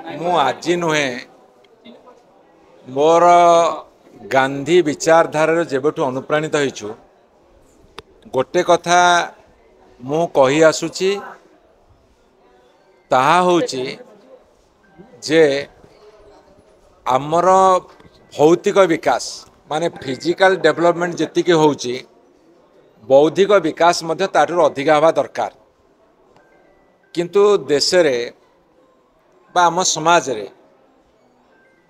मु आज नुहे मोर गांधी विचारधारा जेबठू अनुप्राणित होइछु गोटे कथा मु कही आसुची ताहा होची जे आमर भौतिक विकास माने फिजिकल डेवलपमेंट जेतिके होची बौद्धिक विकास मध्य ताठुर अधिक हवा दरकार किंतु देश रे बा आम समाज रे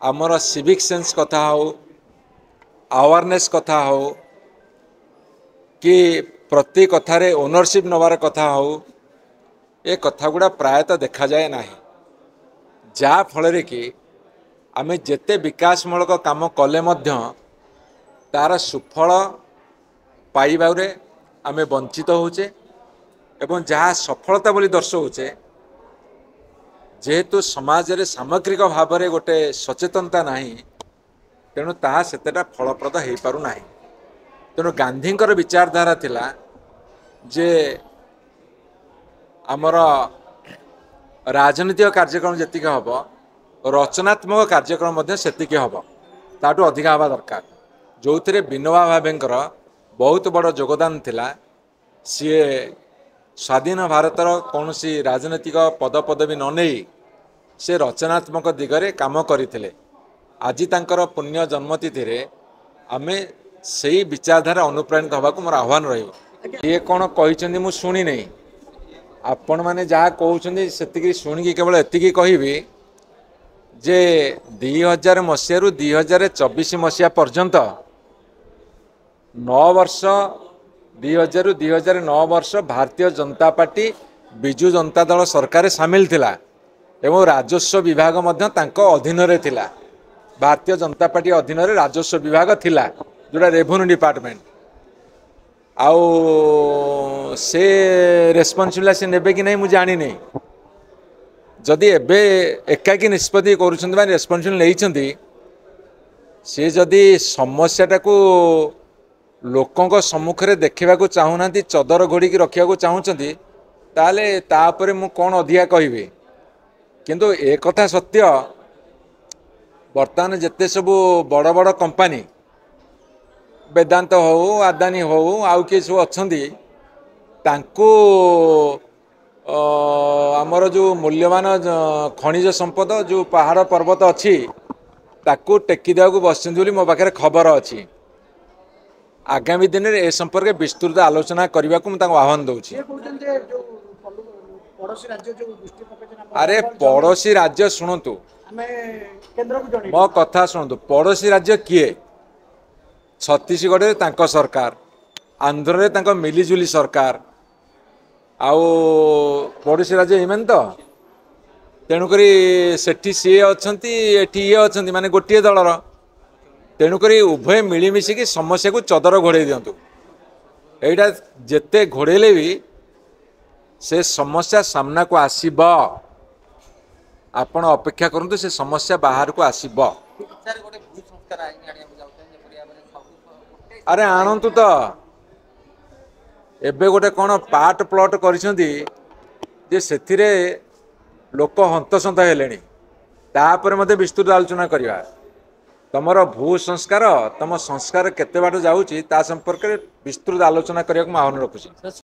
आमर सिविक सेंस कथा हो अवेयरनेस कथा हो कि प्रति कथारे ओनरशिप नवार कथा हो ए कथा गुड़ा प्रायतः देखा जाए ना जा फल कि आमे जेते विकासमूलक काम कले मध्य तार सुफल पाइबारे आमे वंचित होचे एवं जहाँ सफलता बोली दर्शाऊचे जेहेतु समाज रे सामग्रिक भाव में गोटे सचेतनता नहीं तेणु ताहा सेतेटा फलप्रद हो पारु नाही। तेणु गांधींकर विचारधारा थिला जे आमर राजनीतिक कार्यक्रम जेतिके हब रचनात्मक कार्यक्रम मध्य सेतिके हब ताटू अधिक हवा दरकार जो थे विनोबा भावेंकर बहुत बड़ योगदान थिला। सी स्वाधीन भारतर कौन सी राजनीतिक पदपदवी न नहीं से रचनात्मक दिगरे काम करते आज तांकर पुण्य जन्मतिथि रे आमे सही विचारधारा अनुप्राणित हवा को मोर आह्वान रही कौन कही मु शुणी नहीं आपण मैंने जहाँ कहते से शुणिकी केवल एतिकी कहबी जे 2000 मसीह रु 2024 मसीहा पर्यंत 9 वर्ष 2000 रु 2009 वर्ष भारतीय जनता पार्टी विजु जनता दल सरकार सामिल थिला एवं राजस्व विभाग मध्य तांको अधीन रे थिला। भारतीय जनता पार्टी अधीन रे राजस्व विभाग थिला जोड़ा रेवेन्यू डिपार्टमेंट आउ से रेस्पॉन्सिबिलिटी से नेबे कि नहीं मुझे जानी नहीं जदि एबे एकाकी निष्पत्ति करूछन्ती माने रेस्पॉन्सिबिलिटी लेइछन्ती से जदि समस्याटा को लोकों सम्मुखें देखा चाहूना चदर घोड़ी रखा चाहूँगी ताले तापर मु कौन अधिका कहबी किंतु एक कथा सत्य बर्तमान जिते सब बड़ बड़ कंपानी वेदांत हो आदानी हो आउ किए सब अच्छा तांको आमर जो मूल्यवान खनिज संपद जो पहाड़ पर्वत अच्छी ताकू टेकी देवाक बस मो पाखे खबर अच्छी आगामी दिन में ए संपर्क विस्तृत आलोचना करने को आह्वान दूची। अरे पड़ोशी राज्य शुणु मो कथा शुणु पड़ोशी राज्य किए छत्तीसगढ़ तांको सरकार आंध्र रे तांको मिलीजुली सरकार आउ पड़ोशी राज्य एमन तो तेणुक सेठी सी अच्छा ये अच्छा माने गोटे दलर तेणुक उभय मिलमिशिक समस्या को चदर घोड़े दिंतु एटा जेते घोड़ेले भी से समस्या सामना को आसीब आपण अपेक्षा करंतु से समस्या बाहर को आसीब। अरे आणंतु तो एबे गोटे कौन पार्ट प्लॉट करिसेंती जे सेथिरे लोक हंतसंत हेलेनी तापर मते विस्तृत आलोचना करिवा तमर भू संस्कार तम संस्कार केते बाट जाउची ता संपर्क में विस्तृत आलोचना करने को आह्वान रखुची।